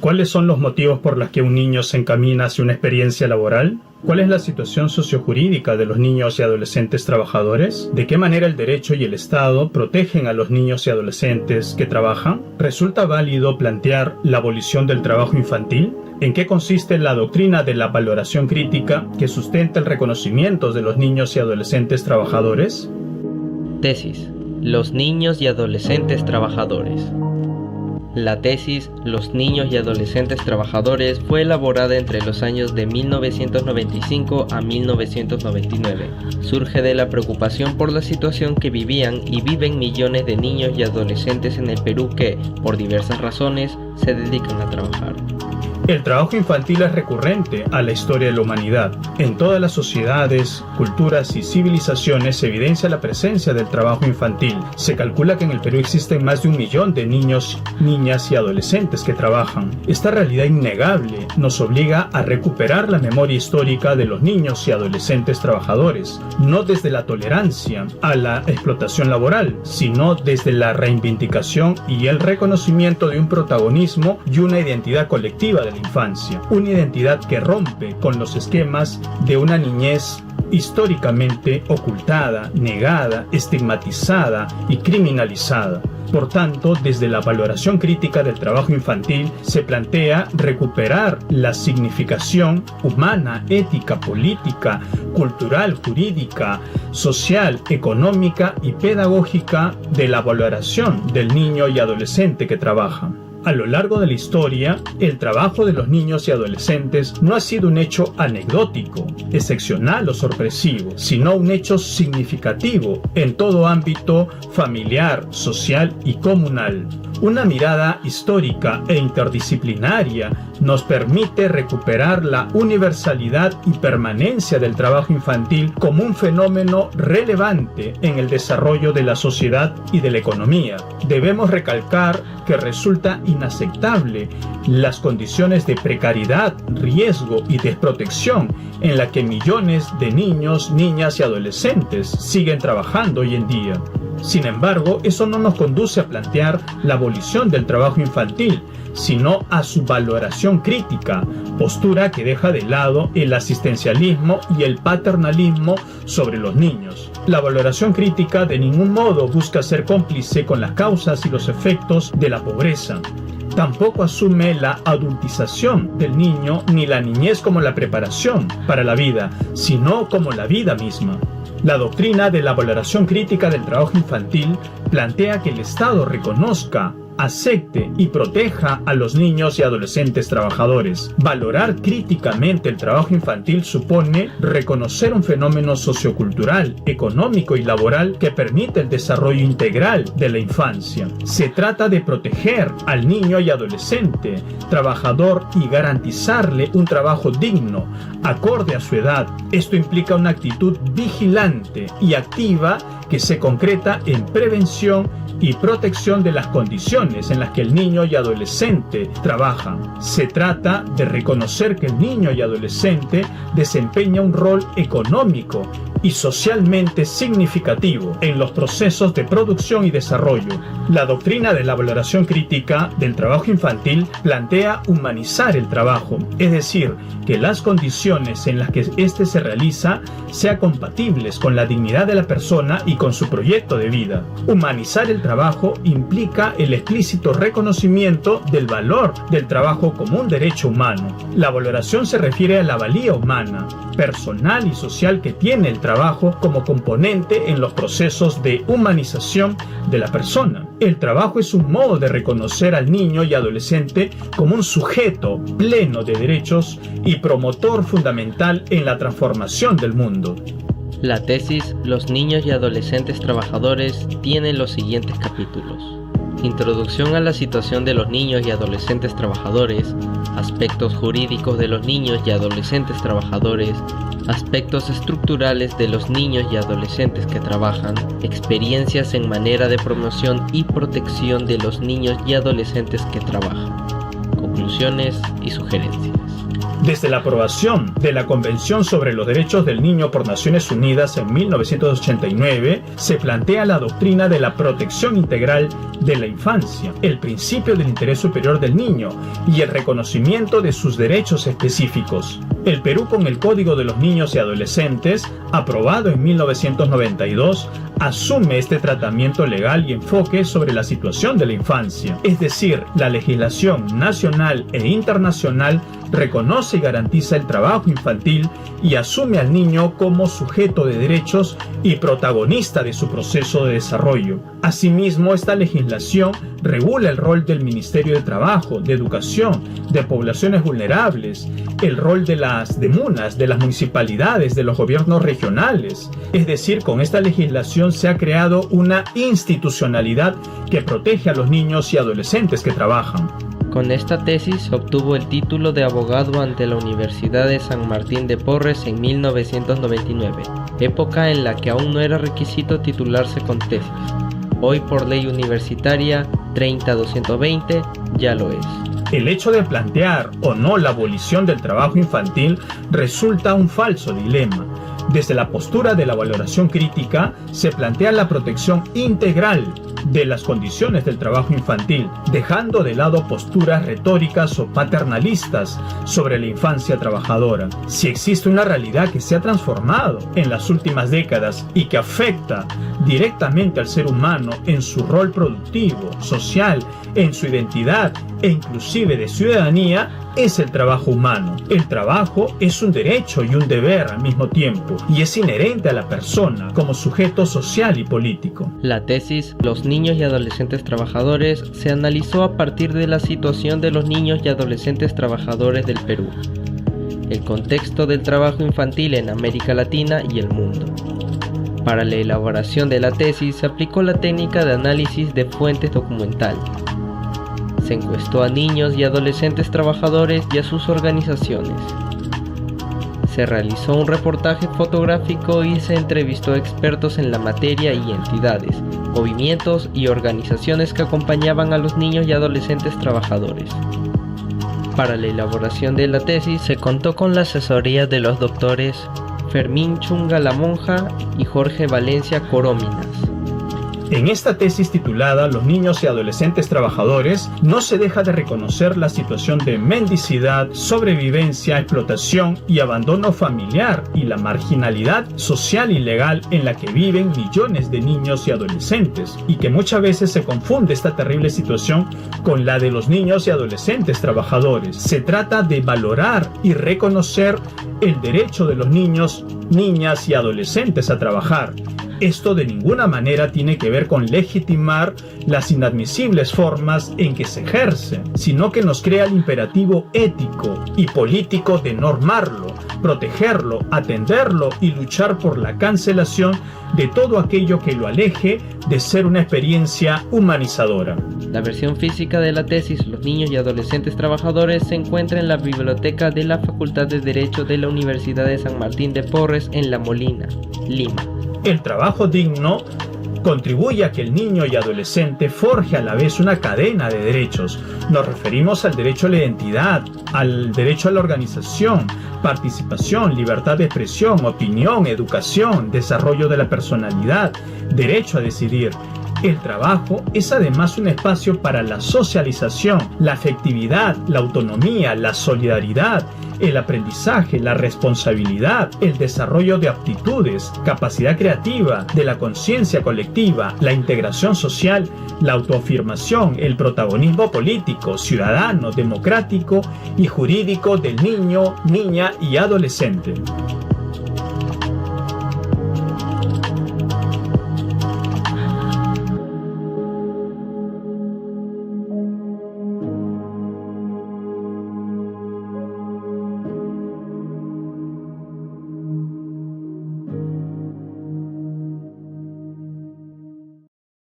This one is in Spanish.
¿Cuáles son los motivos por los que un niño se encamina hacia una experiencia laboral? ¿Cuál es la situación sociojurídica de los niños y adolescentes trabajadores? ¿De qué manera el derecho y el Estado protegen a los niños y adolescentes que trabajan? ¿Resulta válido plantear la abolición del trabajo infantil? ¿En qué consiste la doctrina de la valoración crítica que sustenta el reconocimiento de los niños y adolescentes trabajadores? Tesis: los niños y adolescentes trabajadores. La tesis Los niños y adolescentes trabajadores fue elaborada entre los años de 1995 a 1999. Surge de la preocupación por la situación que vivían y viven millones de niños y adolescentes en el Perú que, por diversas razones, se dedican a trabajar. El trabajo infantil es recurrente a la historia de la humanidad. En todas las sociedades, culturas y civilizaciones se evidencia la presencia del trabajo infantil. Se calcula que en el Perú existen más de 1 millón de niños, niñas y adolescentes que trabajan. Esta realidad innegable nos obliga a recuperar la memoria histórica de los niños y adolescentes trabajadores, no desde la tolerancia a la explotación laboral, sino desde la reivindicación y el reconocimiento de un protagonismo y una identidad colectiva de la infancia, una identidad que rompe con los esquemas de una niñez históricamente ocultada, negada, estigmatizada y criminalizada. Por tanto, desde la valoración crítica del trabajo infantil se plantea recuperar la significación humana, ética, política, cultural, jurídica, social, económica y pedagógica de la valoración del niño y adolescente que trabaja. A lo largo de la historia, el trabajo de los niños y adolescentes no ha sido un hecho anecdótico, excepcional o sorpresivo, sino un hecho significativo en todo ámbito familiar, social y comunal. Una mirada histórica e interdisciplinaria nos permite recuperar la universalidad y permanencia del trabajo infantil como un fenómeno relevante en el desarrollo de la sociedad y de la economía. Debemos recalcar que resulta inaceptable las condiciones de precariedad, riesgo y desprotección en las que millones de niños, niñas y adolescentes siguen trabajando hoy en día. Sin embargo, eso no nos conduce a plantear la abolición del trabajo infantil, sino a su valoración crítica, postura que deja de lado el asistencialismo y el paternalismo sobre los niños. La valoración crítica de ningún modo busca ser cómplice con las causas y los efectos de la pobreza. Tampoco asume la adultización del niño ni la niñez como la preparación para la vida, sino como la vida misma. La doctrina de la valoración crítica del trabajo infantil plantea que el Estado reconozca, acepte y proteja a los niños y adolescentes trabajadores. Valorar críticamente el trabajo infantil supone reconocer un fenómeno sociocultural, económico y laboral que permite el desarrollo integral de la infancia. Se trata de proteger al niño y adolescente trabajador y garantizarle un trabajo digno, acorde a su edad. Esto implica una actitud vigilante y activa que se concreta en prevención y protección de las condiciones en las que el niño y adolescente trabajan. Se trata de reconocer que el niño y adolescente desempeña un rol económico y socialmente significativo en los procesos de producción y desarrollo. La doctrina de la valoración crítica del trabajo infantil plantea humanizar el trabajo, es decir, que las condiciones en las que éste se realiza sean compatibles con la dignidad de la persona y con su proyecto de vida. Humanizar el trabajo implica el explícito reconocimiento del valor del trabajo como un derecho humano. La valoración se refiere a la valía humana, personal y social que tiene el trabajo como componente en los procesos de humanización de la persona. El trabajo es un modo de reconocer al niño y adolescente como un sujeto pleno de derechos y promotor fundamental en la transformación del mundo. La tesis Los niños y adolescentes trabajadores tiene los siguientes capítulos: introducción a la situación de los niños y adolescentes trabajadores, aspectos jurídicos de los niños y adolescentes trabajadores, aspectos estructurales de los niños y adolescentes que trabajan, experiencias en manera de promoción y protección de los niños y adolescentes que trabajan, conclusiones y sugerencias. Desde la aprobación de la Convención sobre los Derechos del Niño por Naciones Unidas en 1989, se plantea la doctrina de la protección integral de la infancia, el principio del interés superior del niño y el reconocimiento de sus derechos específicos. El Perú, con el Código de los Niños y Adolescentes, aprobado en 1992, asume este tratamiento legal y enfoque sobre la situación de la infancia. Es decir, la legislación nacional e internacional reconoce y garantiza el trabajo infantil y asume al niño como sujeto de derechos y protagonista de su proceso de desarrollo. Asimismo, esta legislación regula el rol del Ministerio de Trabajo, de Educación, de Poblaciones Vulnerables, el rol de las MUNAS, de las municipalidades, de los gobiernos regionales. Es decir, con esta legislación se ha creado una institucionalidad que protege a los niños y adolescentes que trabajan. Con esta tesis obtuvo el título de abogado ante la Universidad de San Martín de Porres en 1999, época en la que aún no era requisito titularse con tesis. Hoy, por ley universitaria 30-220, ya lo es. El hecho de plantear o no la abolición del trabajo infantil resulta un falso dilema. Desde la postura de la valoración crítica, se plantea la protección integral de las condiciones del trabajo infantil, dejando de lado posturas retóricas o paternalistas sobre la infancia trabajadora. Si existe una realidad que se ha transformado en las últimas décadas y que afecta directamente al ser humano en su rol productivo, social, en su identidad e inclusive de ciudadanía, es el trabajo humano. El trabajo es un derecho y un deber al mismo tiempo, y es inherente a la persona como sujeto social y político. La tesis Los niños y adolescentes trabajadores se analizó a partir de la situación de los niños y adolescentes trabajadores del Perú, el contexto del trabajo infantil en América Latina y el mundo. Para la elaboración de la tesis se aplicó la técnica de análisis de fuentes documental. Se encuestó a niños y adolescentes trabajadores y a sus organizaciones. Se realizó un reportaje fotográfico y se entrevistó a expertos en la materia y entidades, movimientos y organizaciones que acompañaban a los niños y adolescentes trabajadores. Para la elaboración de la tesis se contó con la asesoría de los doctores Fermín Chunga La Monja y Jorge Valencia Coróminas. En esta tesis titulada Los niños y adolescentes trabajadores, no se deja de reconocer la situación de mendicidad, sobrevivencia, explotación y abandono familiar y la marginalidad social y legal en la que viven millones de niños y adolescentes, y que muchas veces se confunde esta terrible situación con la de los niños y adolescentes trabajadores. Se trata de valorar y reconocer el derecho de los niños, niñas y adolescentes a trabajar. Esto de ninguna manera tiene que ver con legitimar las inadmisibles formas en que se ejerce, sino que nos crea el imperativo ético y político de normarlo, protegerlo, atenderlo y luchar por la cancelación de todo aquello que lo aleje de ser una experiencia humanizadora. La versión física de la tesis Los niños y adolescentes trabajadores se encuentra en la biblioteca de la Facultad de Derecho de la Universidad de San Martín de Porres en La Molina, Lima. El trabajo digno contribuye a que el niño y adolescente forje a la vez una cadena de derechos. Nos referimos al derecho a la identidad, al derecho a la organización, participación, libertad de expresión, opinión, educación, desarrollo de la personalidad, derecho a decidir. El trabajo es además un espacio para la socialización, la afectividad, la autonomía, la solidaridad, el aprendizaje, la responsabilidad, el desarrollo de aptitudes, capacidad creativa, de la conciencia colectiva, la integración social, la autoafirmación, el protagonismo político, ciudadano, democrático y jurídico del niño, niña y adolescente.